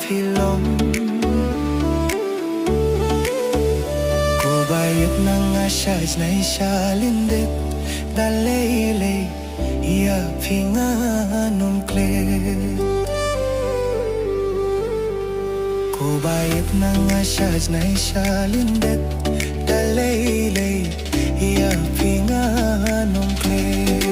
pilom. Ko bayat nang asyaj na isyalindet dalay-lay iya pinganong klet. Ko bayat nang asyaj na isyalindet dalay-lay iya pinganong klet.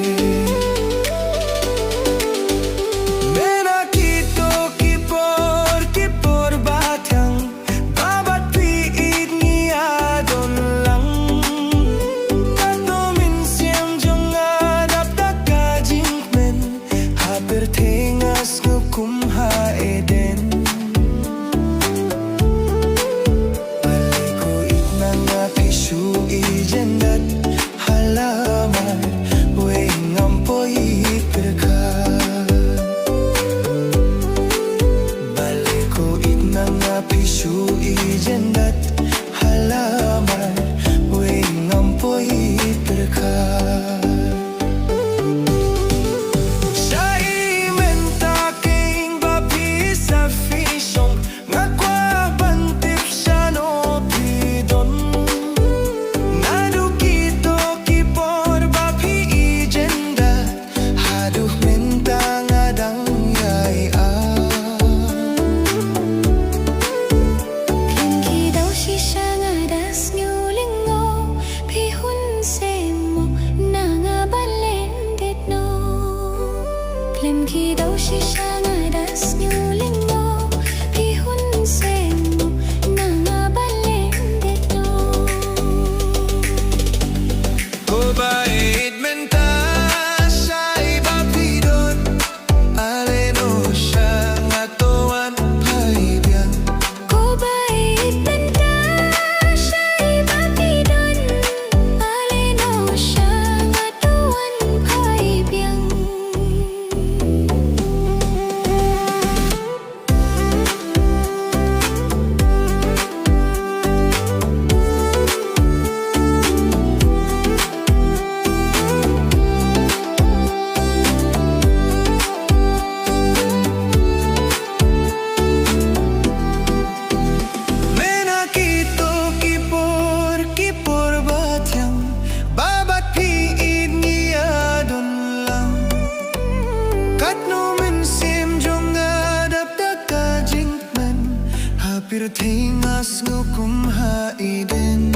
Piratingas ngukum haiden.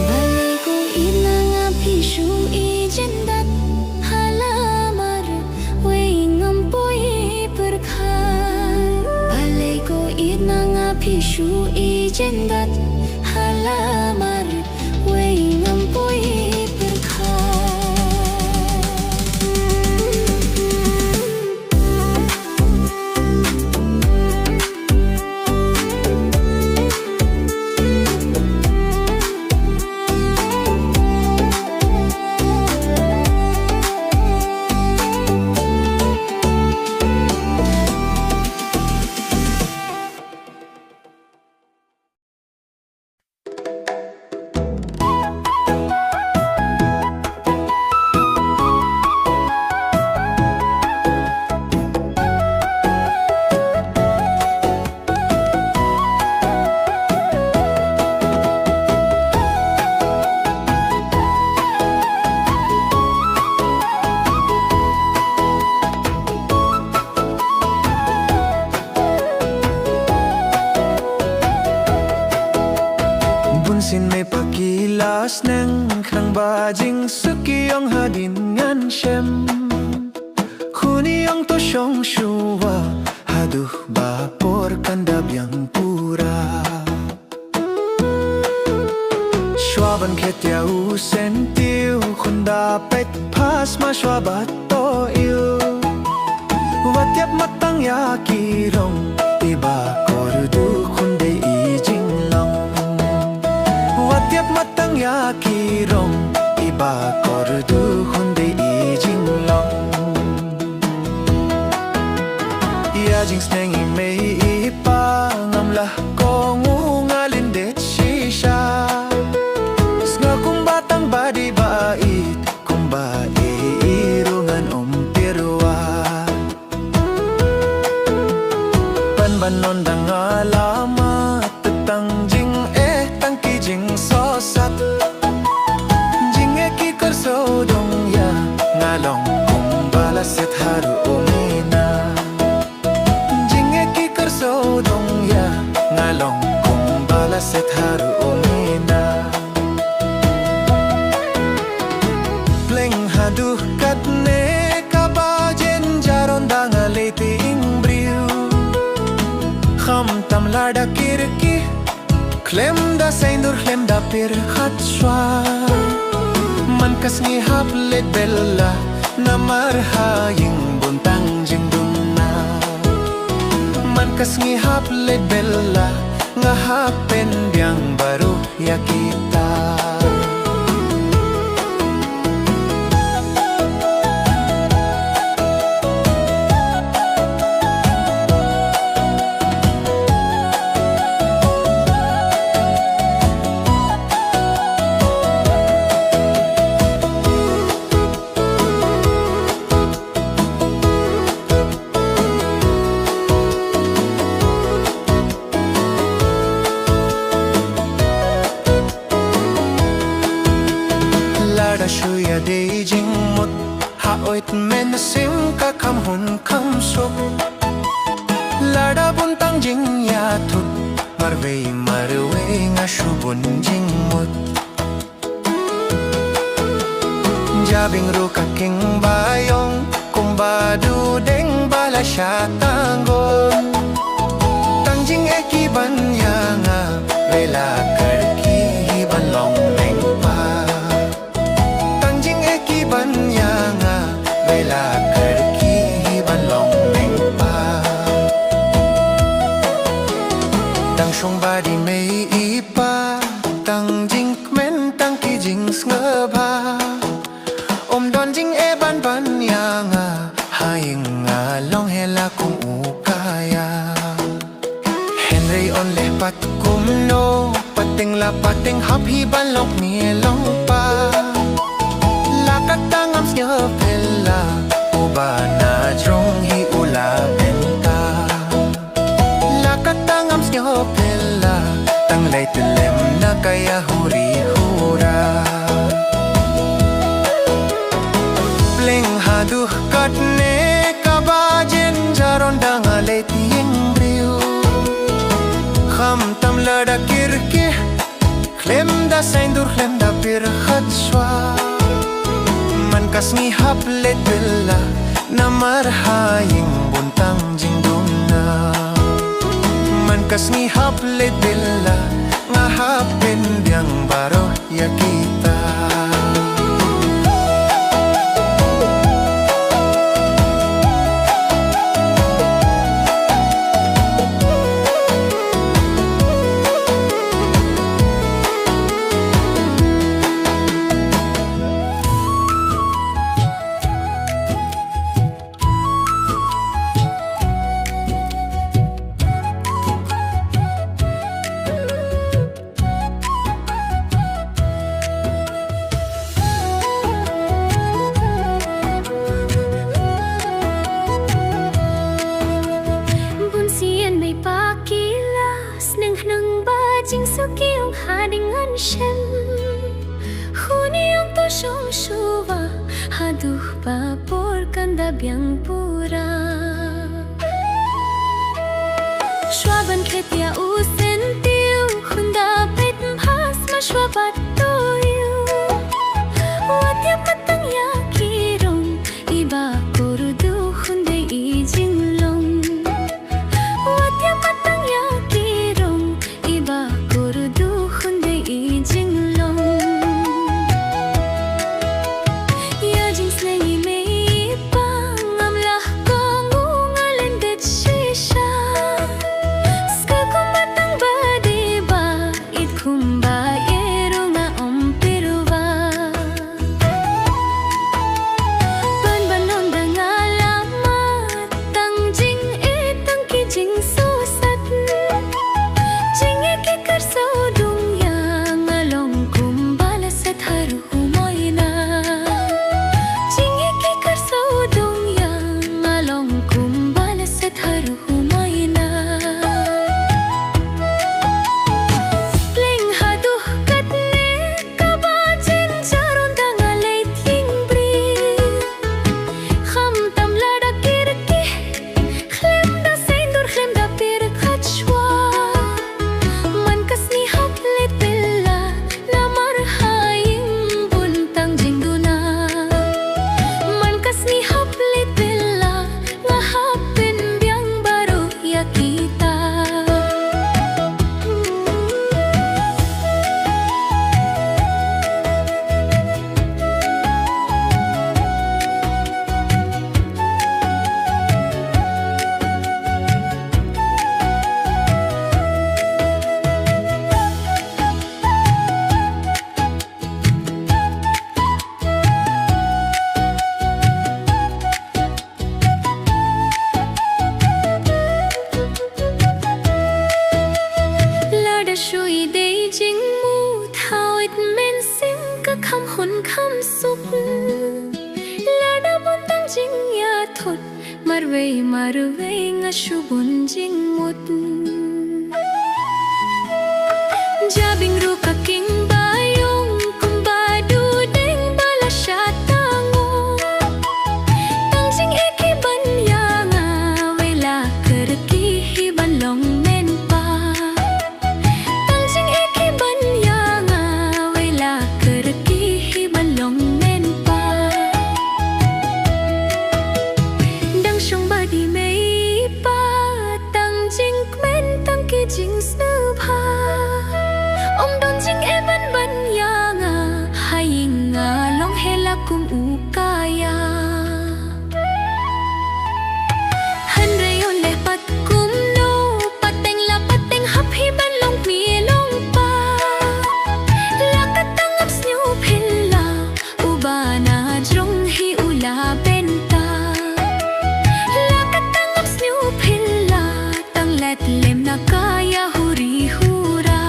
Balay ko inang apisyo ijendat halamar weng ampoy perkan. Balay ko inang apisyo ijendat halamar weng ampoy perkan. Bunsin may pakilas ng kang bajing sukiyong hadin ngan siyem. Kuniyong to siyong syuwa haduh bapor kandabyang pura. Shwaban ketyaw sentiu kun dapat pas maswabat to iyo. Watiap matang yakirong tiba kordu kunday ijing lang. Watiap matang yakirong iba kordu kunday ijing lang. Iyajing snengi may ipangamlah kong ungalindet shisha. Nga kung batang badi bait kung ba iirungan umpirwa. la set haru umina Pleng haduh katne kabajen jaron danga leti ingbriu Kham tam lada kirki Klem da seindur klem da pir khatshwa Man kas ngi hap let bella na marha ying buntang jing dunna Man kas ngi hap let bella nga hapen biang baru ya kita Shuya de jing mut ha oit men sim ka kham hun kham sok lada buntang jing ya thut marve nga shubun jing mut jabing ru ka king bayong kumbadu deng bala shatangon tang jing ekiban ya nga vela karki ban long meng pa Banyanga vela karki balong meng pa Tang shong badi mei ipa Tang jing men tang ki jing snga Om don jing e ban banyanga Haing nga long hela kung ukaya Henry on le pat kum no Pating la pating hap hi ban lok ni long pa Katangam snya pella ubana drong hi ula benta la katangam snya pella tang lai telem na kaya huri hura pleng haduh katne kabajen jaron danga leti ingbriu kham tam lada kirke klem da seindur klem da pir khatswa Kas ngi hap let bella na marha ying buntang jing dunna Man kas ngi hap let bella nga hapen biang baro ya kita Jing suki ong hading an shem Khuni ong to shom shuva Haduh pa por kanda biang pura Shwaban khetia u sentiu Khunda pet mhas ma shwabat toyu Watya patang ya kirong Iba korudu khunde I jinglong Watya patang ya kirong Iba korudu khunde I jinglong Ya jing slengi mei pa Ngamlah ko ngungalan det shisha Ska kumatang marway nga syubon jingmut Jabing ru kaking bayong kumbado deng bala siya tango Tangjing ikiban nga wala kerki hiban long men pa Tangjing ikiban nga wala kerki hiban long men pa Dang syong badi mei pa tangjing men tangki jing snubha Om don jing eban ban yang haying long hela kum ukaya Hanray oleh pat kum no pateng la pateng hap hiban long mi long pa Lakat tangap snyu philla ubana jrong hi ula benta Lakat tangap snyu philla tang let lem na kaya huri hura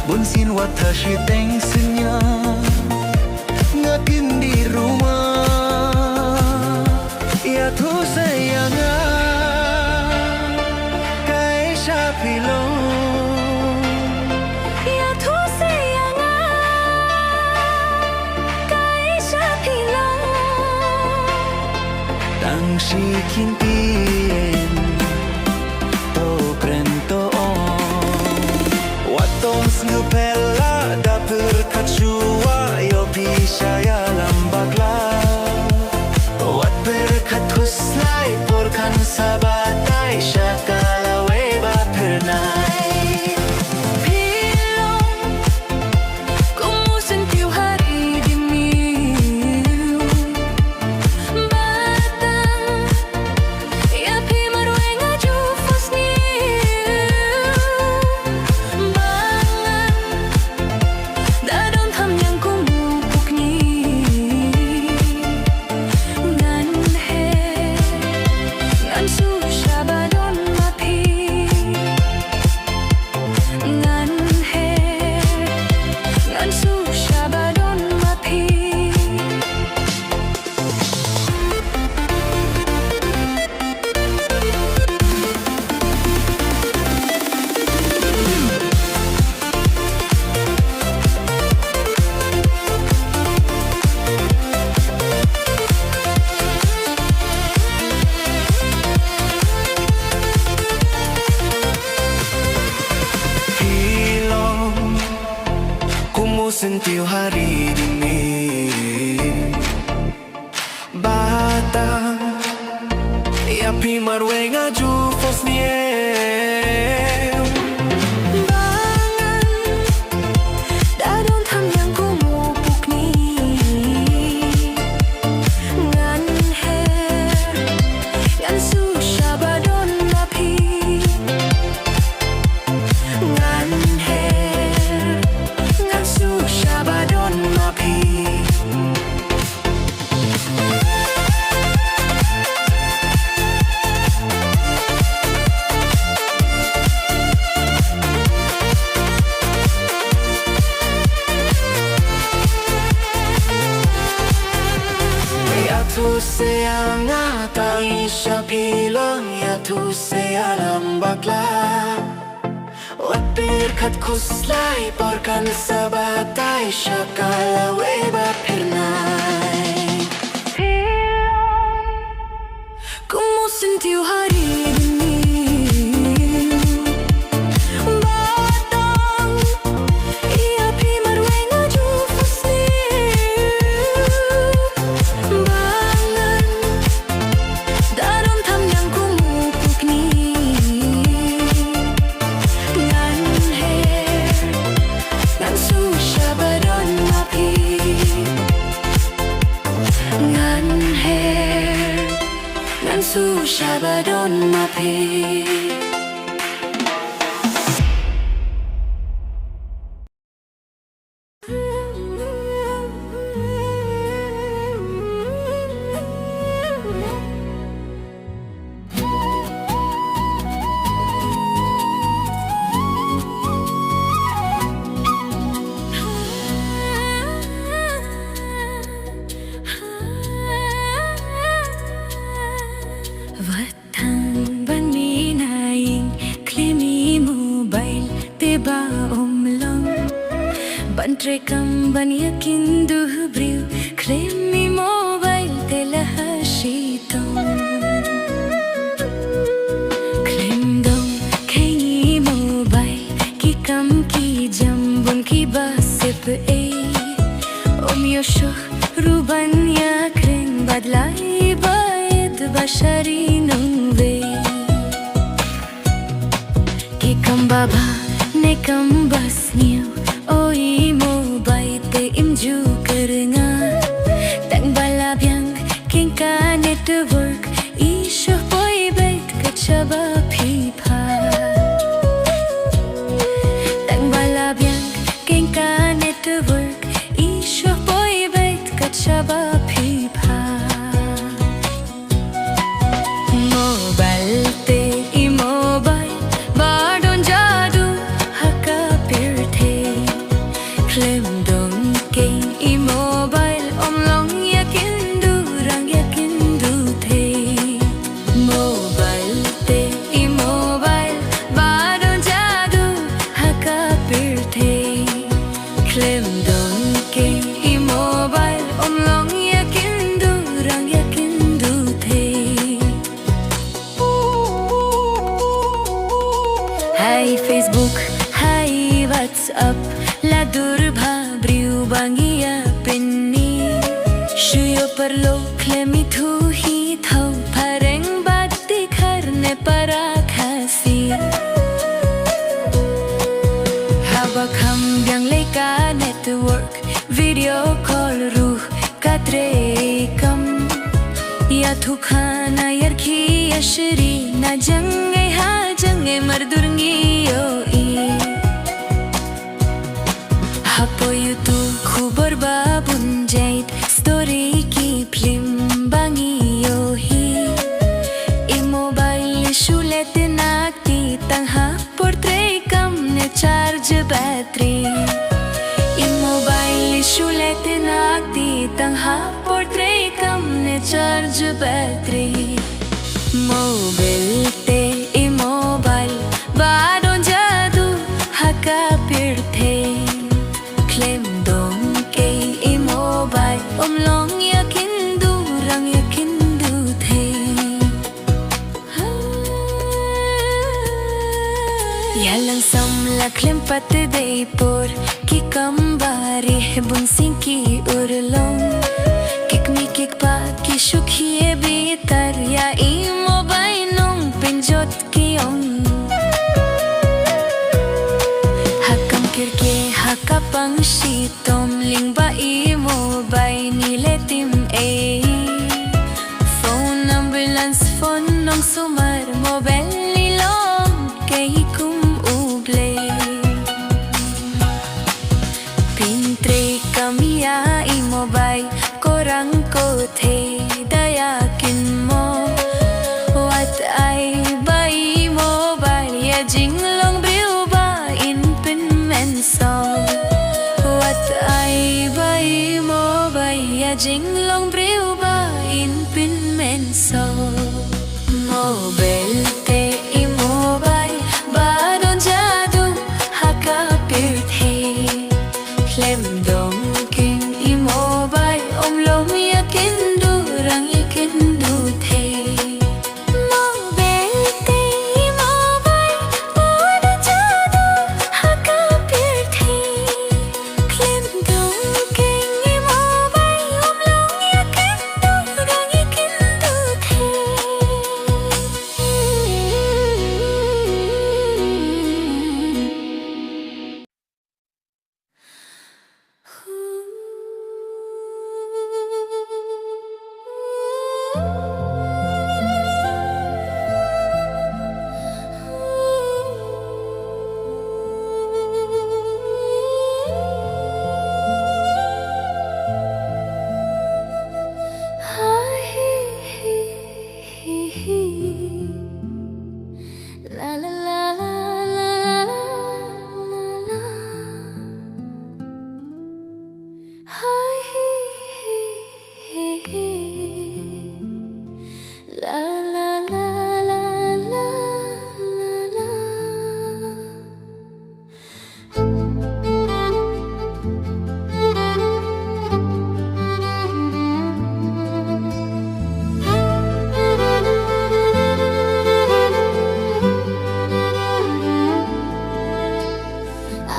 Bunsin watashi teng senya ngakin di rumah ya tu sayanga kai shapilo Ya tu sayanga kai shapilo tang shi kintien to prento Ngepela dapur kacua yo bisa ya lambaklah Wat berkat huslai porkan sabatai syakala weba pernai Pilong kumu sentiu hari demi Batang ya pi marway nga jufos ni Ngan he, ngan su sentiu hari ini Batang Iapi marwe ngaju fos niem Bangan Dadon tham yang kumupuk ni Ngan her Ngan susah badon api Ngan her Ngan susah badon api Tu sayang ata isya bilang ya tu saya lambaklah Wapir kat kuslai porkan sabatai syakala weba pernai Como sentiu hari ini Batang Iapi marwe ngaju fosni Bangan Daron tham yang kumupuk ni Ngan her Ngan susah badon api Ngan her Ngan susah badon api Vatang ban mi naing klemi mobile teba omlang ban trekam ban yakin du briu klemi mobile tela hashitong klem dong kei mobile ki kam ki jambon ki basep e om yosho ruban ya kreng badlai bashari nungve Ki kam baba ne kam bas niu Oi mobile te imju karnga Tang bala byang king ka network Isho boy bait kachaba pipa Tang bala byang king ka network Isho boy bait kachaba pipa Mobile te immobile badon jadu haka pirte klem dong keng immobile omlong yakin du rang yakin du te Mobile te immobile badon jadu haka pirte klem dong keng immobile omlong yakin du rang yakin du te Hai Facebook, hai WhatsApp La durba briu bangia penni Shuyo parlo klemi thu hi thau Pareng batti kharne para khasi Haba kham byang leka network Video call ruh katre kam Ya thu khana yar khi yashri Na jangai ha jangai mardurngi yo i Hapo YouTube khubor babun jait Story ki film bangi yo hi I mobile shulet nakti tangha portrait kam ne charge battery I mobile shulet nakti tangha portrait kam ne charge battery Mobile te immobile badon jadu haka pirte klem dong ke immobile omlong yakin du rang yakin du the Yalang sam la klem pat de por ki kambari bunsing ki urlong kikmikik pa kisukhiye bitar ya imo bainong pinjot kiyong hakam kirke hakapang shitom lingba imo bay niletim phone ambulance phone nong sumar mobile lilong kay kum uble pintre kamiya imo bay korang ko the dayakin mo what ay bay mo bay ya jinglong briu ba in pin men song what ay bay mo bay ya jinglong briu ba in pin men song mobile te imo bay ba don jadu hakapir the klem dong king imo bay om lom yakin du rang yakin du the mobile te imo bay ba don jadu hakapir the klem dong king imo bay om lom yakin du rang yakin du the la la la la la la la hi hi hi la la la la la la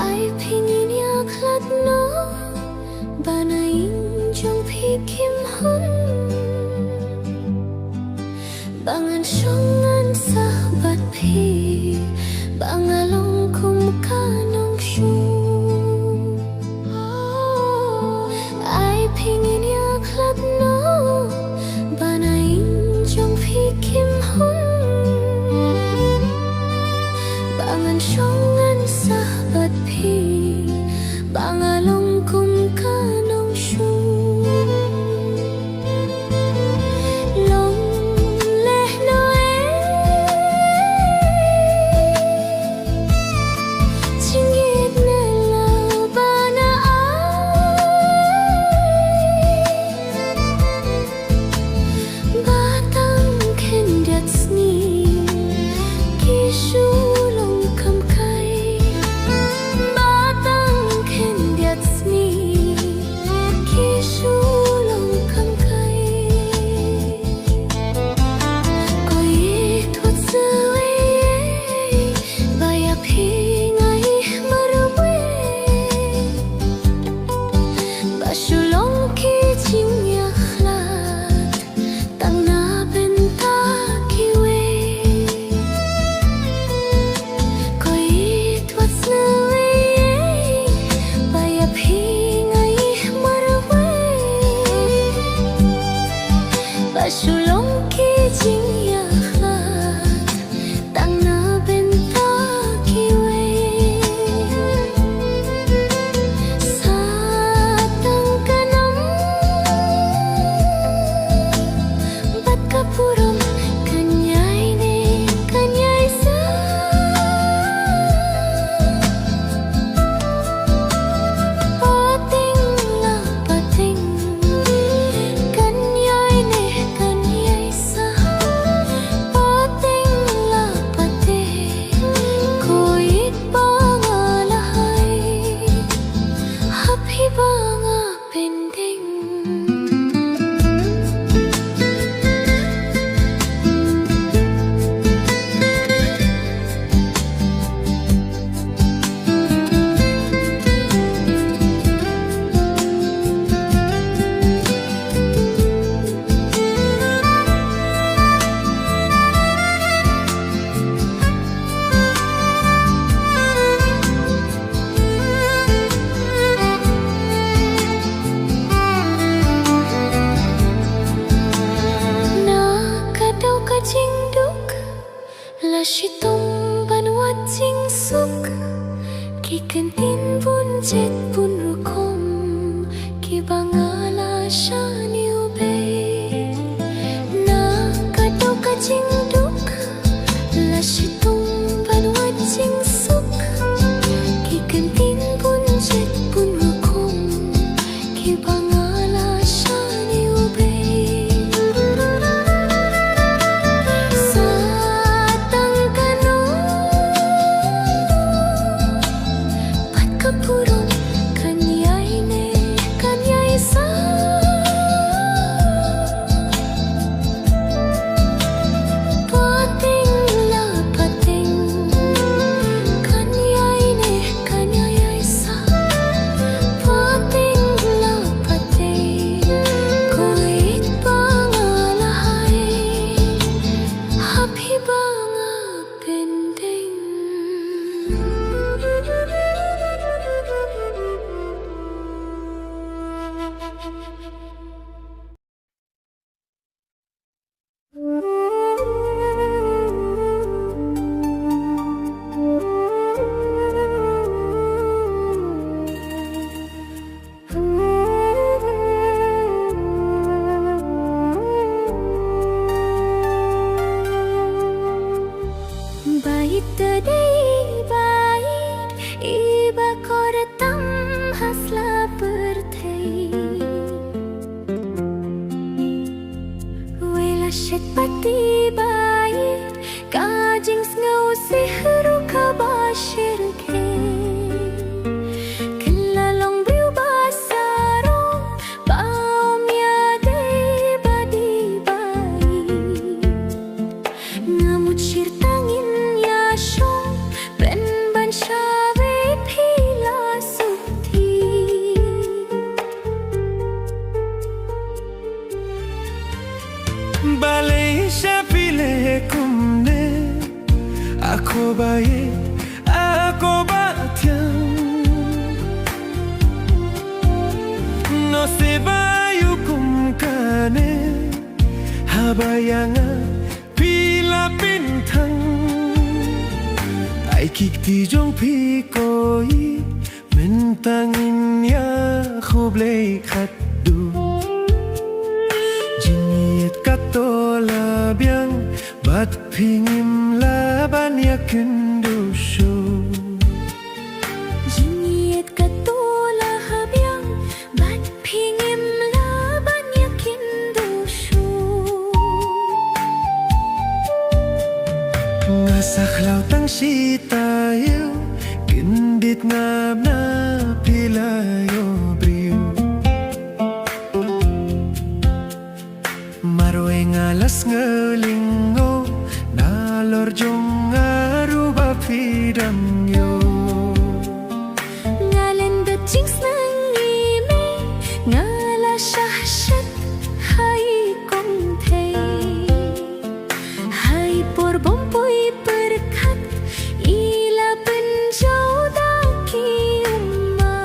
ai pingin yaklat no banain jong pikim hun bangan shongan sahabat pi bangalong kum kanong shu ai pingin yaklat no banain jong pikim hun bangan shongan sahabat pi bangalong kum kanong shu long leh no chingit na la bana batang kendat sni kishu Sulong ki jing ya khat tang na ben ta ki we sa tang kanam bat ka purom kanyai ne kanyai sa pating la pating kanyai ne kanyai sa pating la pating koit pangalahay happy banga pending Kibangala siya niubay na kadaw ka jingduk lasitong banwat jingsuk kikanting punjet punukong kibangala siya niubay sa tangkano patkapurong Shit pati bayi kajing ngau sihru ka bashir ke kelalong biu basaro baum ya dei badi bayi ngamut shir tangin ya shong ben ban shawe phila suthi Balai syapile kumne Aku baik, aku batiang No se bayu kumkane Habayanga pila bintang Ai kik ti jong pi koi Mentangin ya khublei khaddu Tola biang bat pingim laban yakin dusyo Jiniet katola habiang bat pingim laban yakin dusyo Ngasaklaw tang sitayo Gendit ngab na pilayo briyo Alas ngelingo nalor jong aruba pidam yo ngalen the jinx nangime ngala shahshat hai kong the hai por bompoi perkat ila penjau daki umma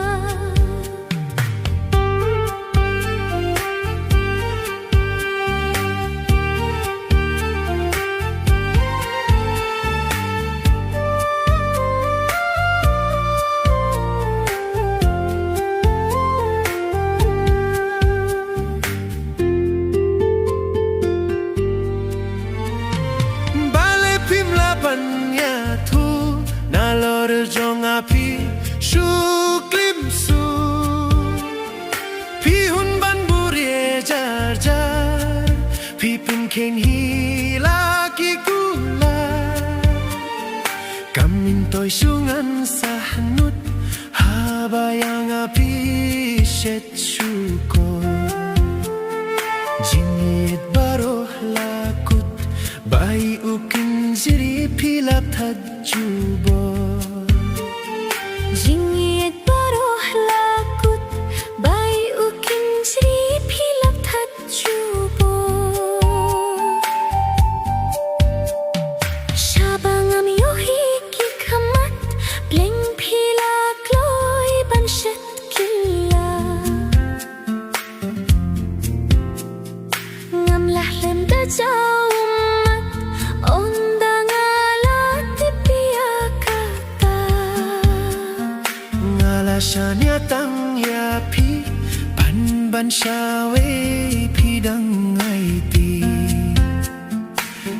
Nalor jong api shuklim su Pihun ban burie jar jar Pipin ken hila ki gula Kamin toy sungan sahnut Habayang api shet syukor Jingit baroh lakut Bai ukin jiri pilap tajubo Jingit baroh lakut bai ukin jri pilap tajubo Shabangam yohi ki kamat bleng pila kloi ban shet killa ban shawe pidang ai ti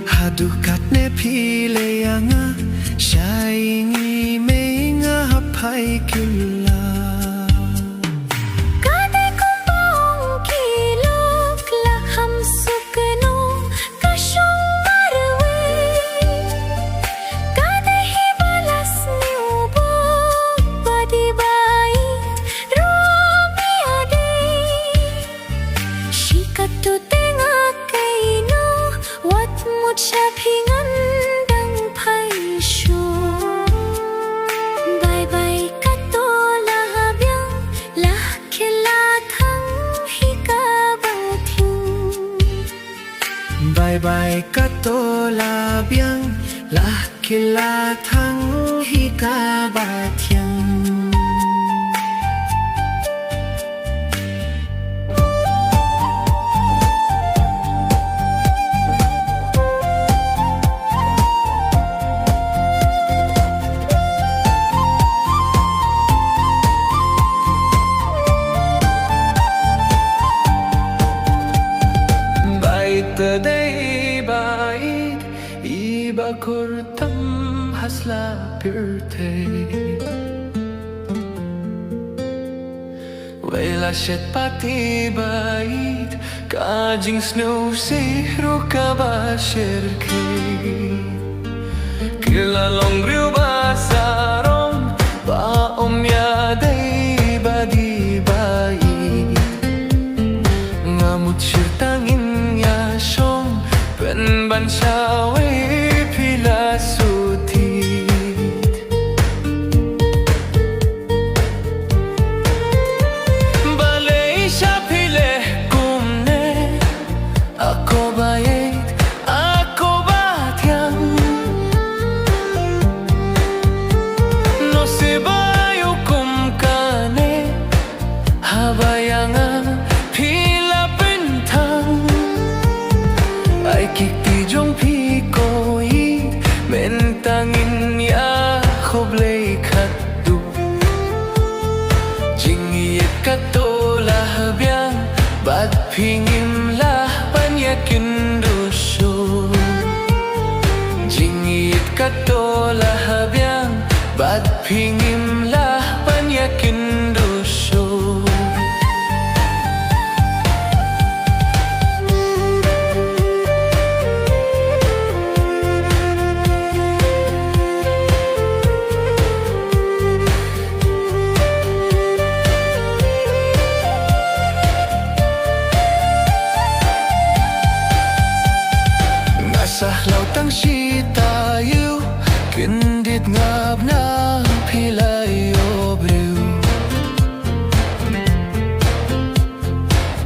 Haduh kat ne pile yanga Shaingi menga hapai kula Kade kumpong kilok laham sukno kasyong marwe Kade hibalas niubo badi bait romi ade Shikatu tenga kaino wat mut syapingan dang paisyo Bye bye katola habyang lah kilatang hikabatyang Bye bye katola biang lah kilatang hikabatyang Today bait iba kurtam hasla pirte Wela shet pati bait kajing snow sihru kabashirke Kilalong riu basarom ba omya day badi bait Ngamut shirtangin Shom ben ban shawe pila sutit Balay siya pile kumne Ako bayit, ako batyang No si bayo kumkane Habayanga pila bintang Ay kikijong pikoy mentangin ya khoblay khatu Jingiyet katolah biang bad pingim lah panyakin dusyo Jingiyet katolah biang bad pingim lah panyakin dusyo Sahlaw tang si tayo Kindit ngab na pilayo briw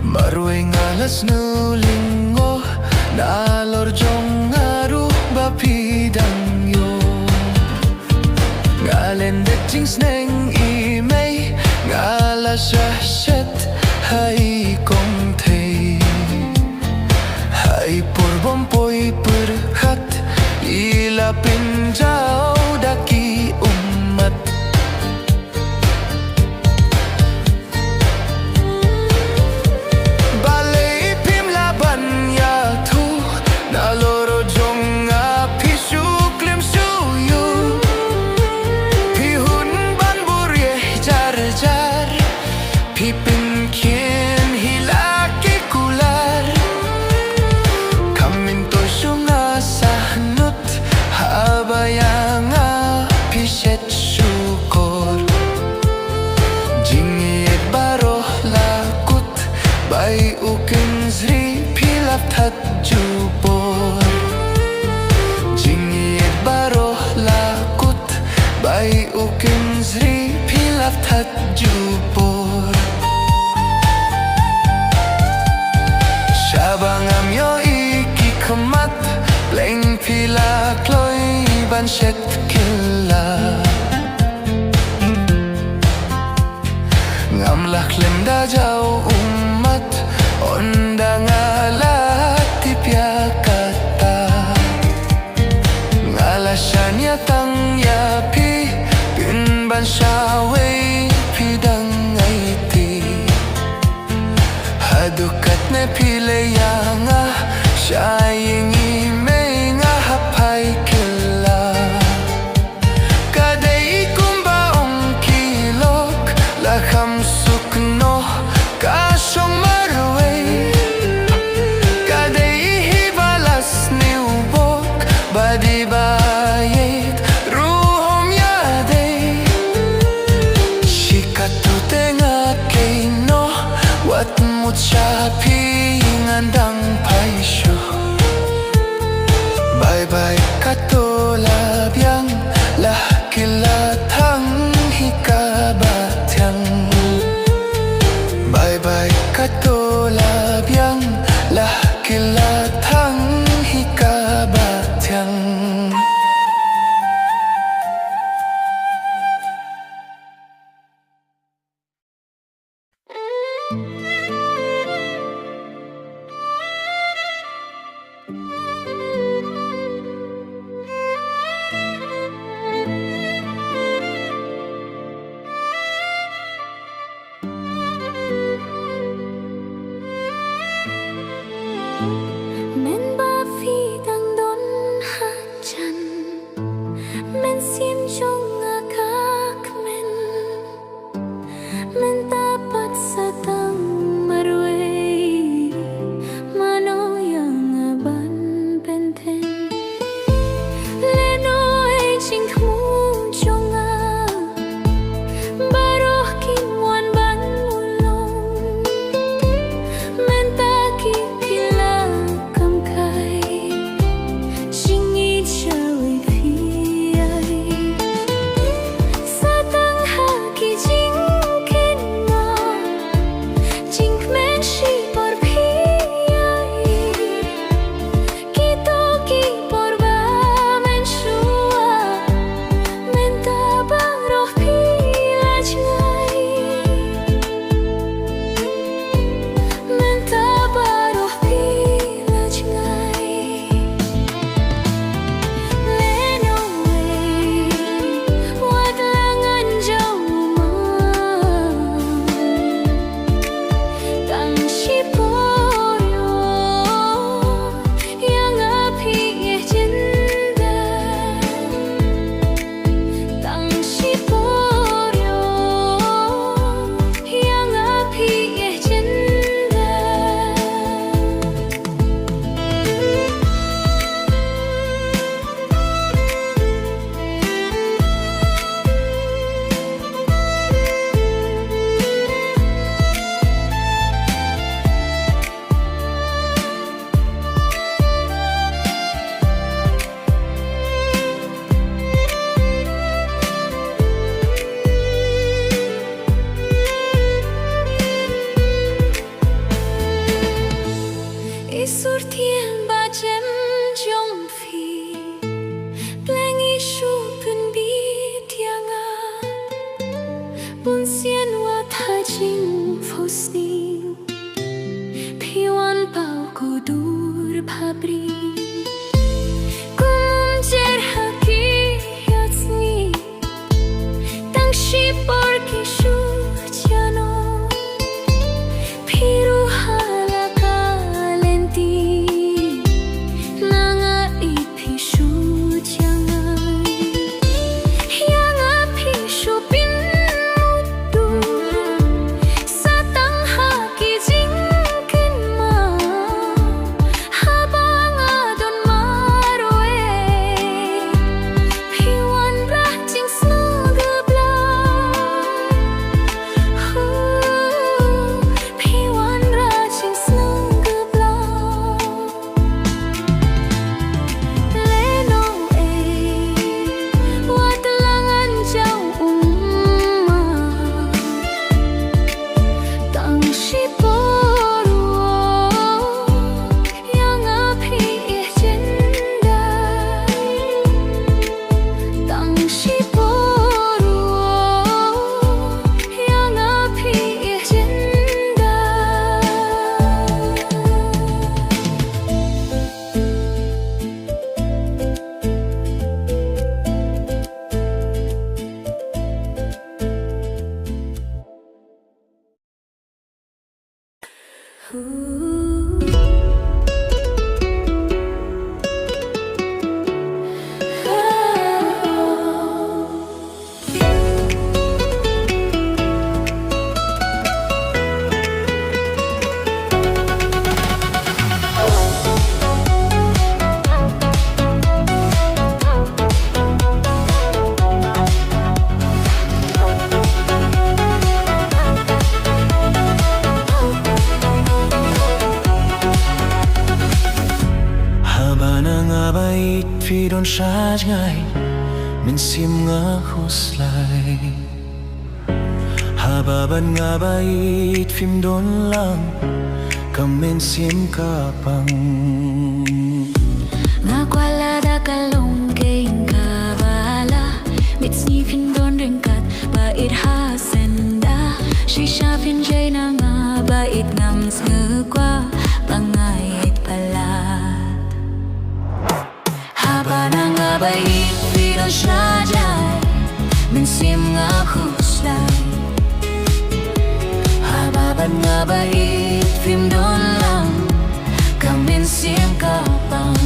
Marway ngalas no lingo Nalor jong ngaru bapidang yo Ngalen detjing sneng imay Ngalas rasyat hai kong thay Hai purbom poi perhat Ila pinjau daki umat Balay pim laban ya tu Naloro jong api suklim suyu Pihun ban burye jar jar Pipin kien hilaki kular Sahnut habayanga piset syukur Jingiyet baroh lakut Bay ukin zri pilap tat jubor Jingiyet baroh lakut Bay ukin zri pilap tat jubor Syabangam yo iki kemat Leng pila kloy ban shet killa Ngamlah klem da jau umat Onda ngalat tipya kata Ngalasyan ya tang ya pi Bin ban shawe pidang ai ti pile yanga shaying ime nga hapai kila kadai kumba ong kilok la kham sukno ka shong marwe kadai hibalas niubok badi bayet ruhom yade shikatu tenga keino wat muchapi ngandang paisyo bye bye katola biang lah kilatang hikabatyang bye bye katola biang lah kilatang hikabatyang. Men ba phi dang don ha chan men sim jong a kak men tapat sa tang marway mano yang ban benten leno e ching mu jong a baroh kim wan ban mulong men ta ki kila kam kai chingi chawi phi ai sa tang ha ki jing ken ma jing men shi por phi ai ki to ki por ba men shua men ta baroh phi la chai men ta baroh phi la chai leno wat langan jau ma tang shi poryo yang api jenda tang shi poryo yang api jenda. Isur tien ba jem jong phi pleng isu pun bi tianga bun sien wa tha jing fosni phi wan pau ko dur bhabri kum jer haki yatsni tang shi por ki shu chano phiru hala kalenti nanga ipi shu changai yang api shu pin mutu sa tang ha ki jing ken ma habang adon marwe phi wan ra jing snug bla phi wan ra jing snug bla leno wat langan jau ma tang shi porwo yang api jenda tang shi porwo yang api jenda. Ooh. phi đón xa ngày mình sim ngã huslai haba ban nga bait phim đón lang kamen sim kapang nga kwala da kalong keing kabala mitsi phim đón ringkat bait ha senda shisha phim jay na nga bait ngam ngư qua bangait pala haba na nga bait phi đón xa jay mình sim nga huslai haba ban nga bait phim đón lang kamen sim kapang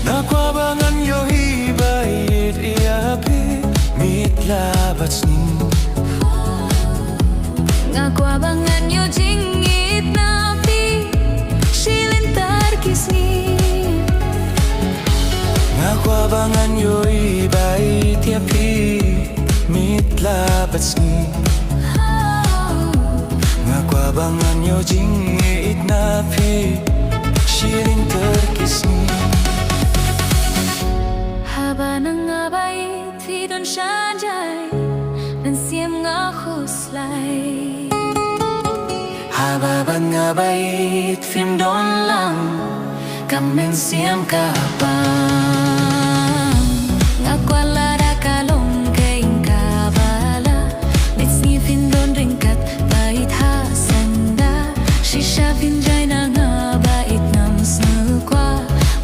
nakwabangan yo hibait iapi mitlabat ning nakwabangan yo jingit na pi silintar kisni nakwabangan yo hibait iapi mitlabat ning nakwabangan yo jingit na pi silintar kisni haba na nga bait phi đón xa jay mình sim nga huslai haba ban nga bait phim đón lang kamen sim kapang nga kwala da kalong keing kabala mitsi phim đón ringkat bait ha senda shisha phim jay na nga bait ngam ngư qua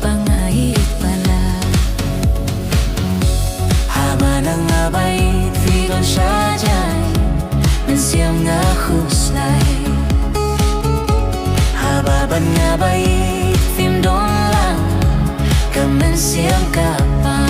bangait pala haba na nga bait phi đón xa jay mình sim nga huslai haba ban nga bait phim đón lang kamen sim kapang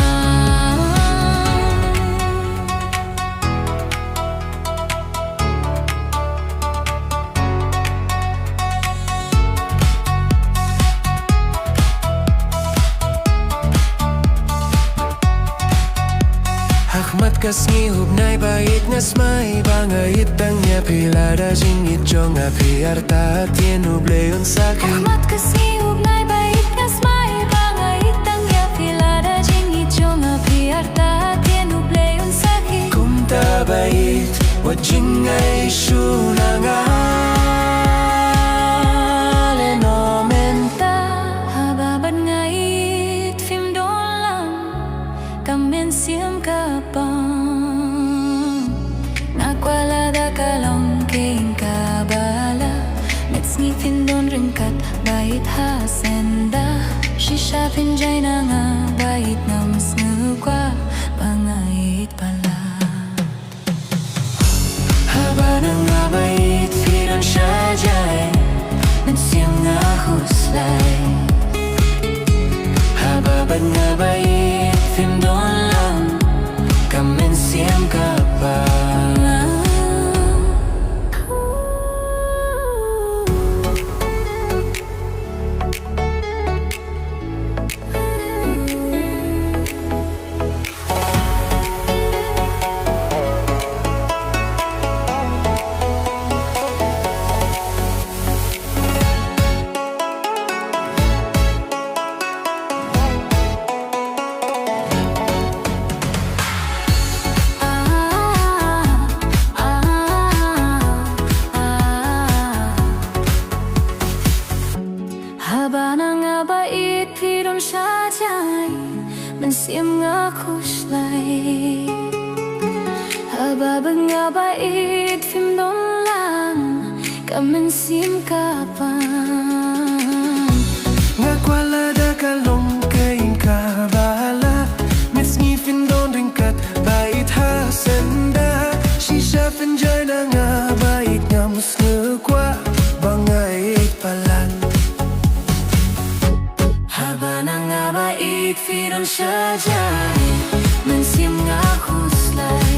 Ahmat kasngi hubnay bait ngas may bangait tang niya pilada jingit jong api arta tien ubleon saki ahmat kasi ugnay bait ngas may bangait tang ya pilada jingit jong api arta tien ubleon saki kumta bait wajingay shunanga lenomenta haba ban ngait phim đón lang kamen sim kapang nakwala da kalong keing kabala mitsi phim đón ringkat bait ha senda shisha phim jay na nga bait ngam ngư qua bangait pala haba na nga bait phi đón xa jay mình sim nga huslai haba ban nga bait phim đón lang kamen sim kapang haba na nga bait phi đón xa jay mình sim nga huslai haba ban nga bait phim đón lang kamen sim kapang nga kwala da kalong keing kabala mitsi phim đón ringkat bait ha senda shisha phim jay na nga bait ngam ngư qua bangait palan haba na nga bait phi đón xa jay mình sim nga huslai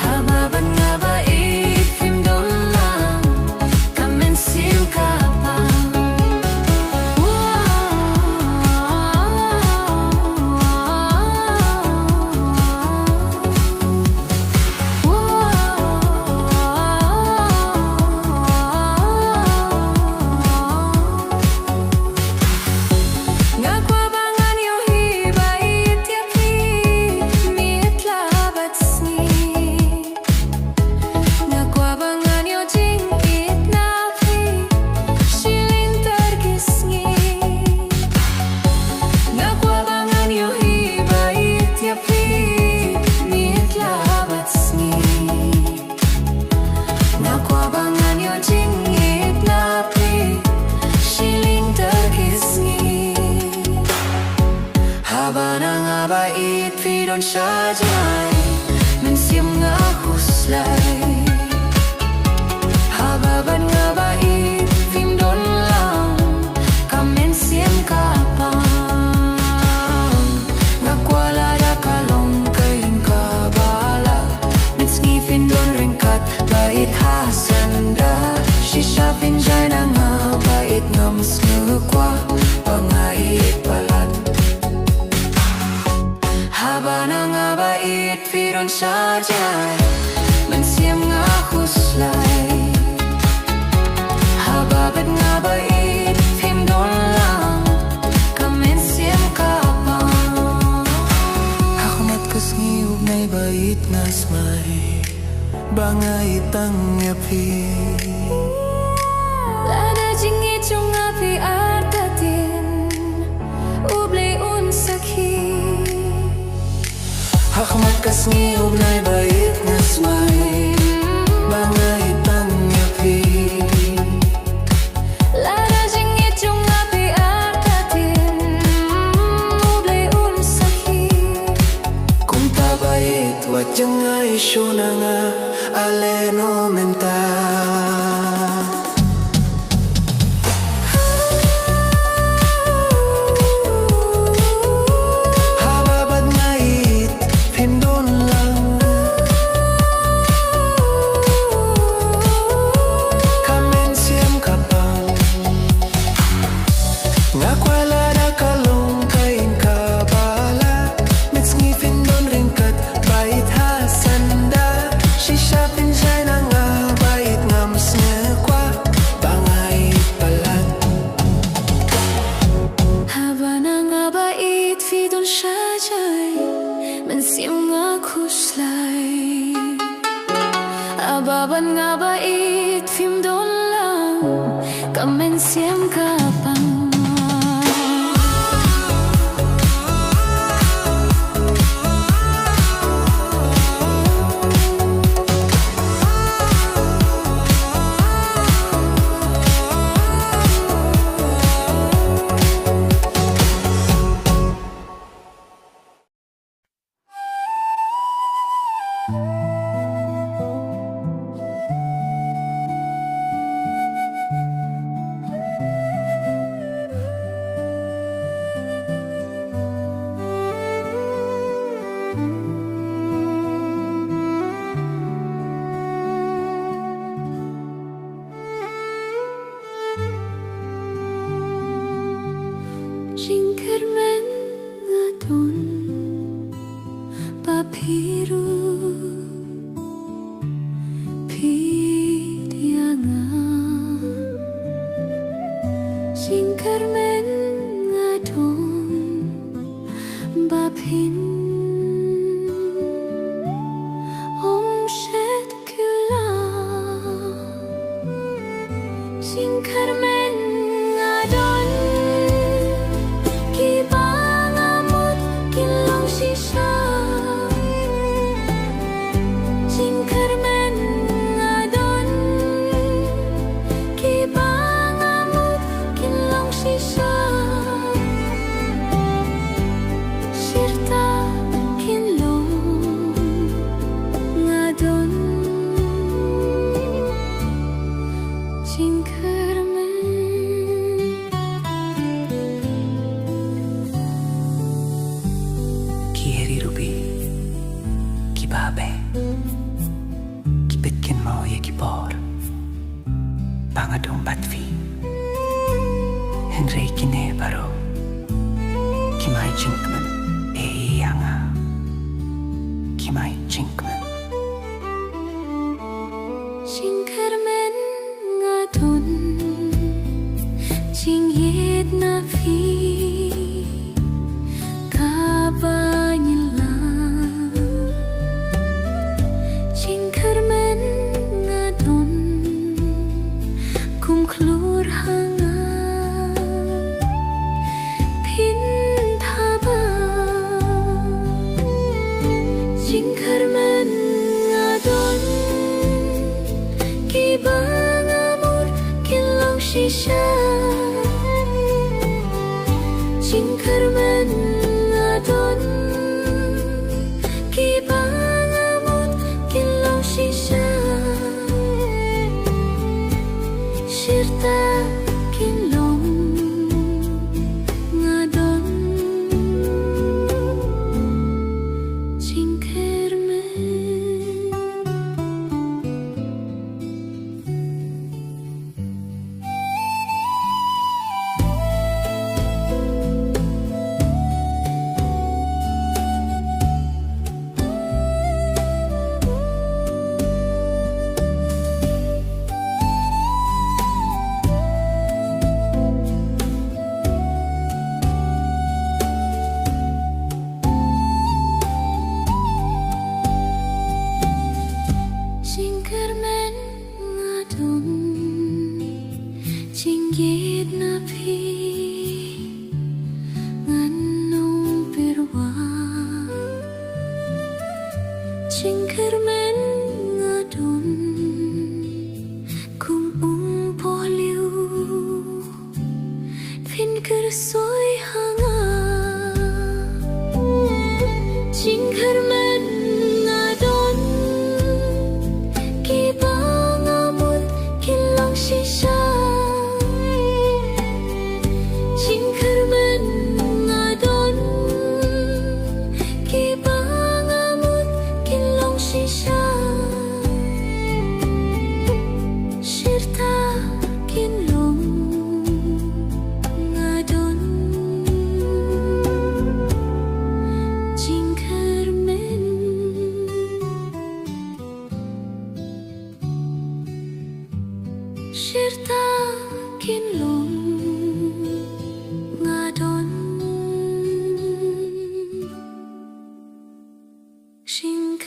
haba ban nga bait phim đón lang kamen jingit napi siling terkisngi haba nang abait fidon syajai mensiam ngahuslai haba ban ngabait fimdon lang kamen siam kapang ngakwala da kalong kain kabala mitski findon ringkat bait hasanda shisha pinjay na nga bait ngams ngukwa pangait balat haba na nga bait fidon syajai mensiam ngahuslai haba bat nga bait fimdon lang kamen siam kapang Hakmat kasngiyog na'y bait nasmay bangay tang yapi lada jingit yung api artatin ublay unsaki Hakmat kasngiyog na'y bait nasmay bangay tang yapi lada jingit yung api artatin ublay unsaki kung tabait wadyang ay isyo na nga aleno menta hababad ngait pindon lang kamen siyam kapang ngakwala da kalong kain kabala mitski pindon ringkat bait hasanda shisha pinjay na nga bait ngams ngekwa bangay palat haba na nga bait fidon syajay mensiam ngahuslay ababan nga bait fimdon lang kamen siam kapang Jingkermen ngadon papiru pidiangan Jingkermen ngadon bapin om shed kula Jingkermen ngadon kibangamut kilong shisha Jingkermen ngadon kibangamut kilong shisha Shirta kinlong ngadon Jingkermen Kiri rubi kibabe kipitkin mo ye kibor pangadong batvi Henry kine baro kimay jinkman eyanga kimay jinkman Jingkermen ngadon jingyet na fi kabanyala Jingkermen ngadon kum klur hanga pin thaba Jingkermen ngadon kibangamut Sirta kinlong ngadon Jingkermen Jingkermen ngadon Jinggit napi nganong pirwa Jingkermen ngadon kung poliu Phin kersoy hanga Jingkermen ngadon Kibangamut kilang shisha Jingkermen ngadon Kibangamut kilang shisha Sirta kinlong ngadon Jingkermen Sirta kinlong ngadon Jingkermen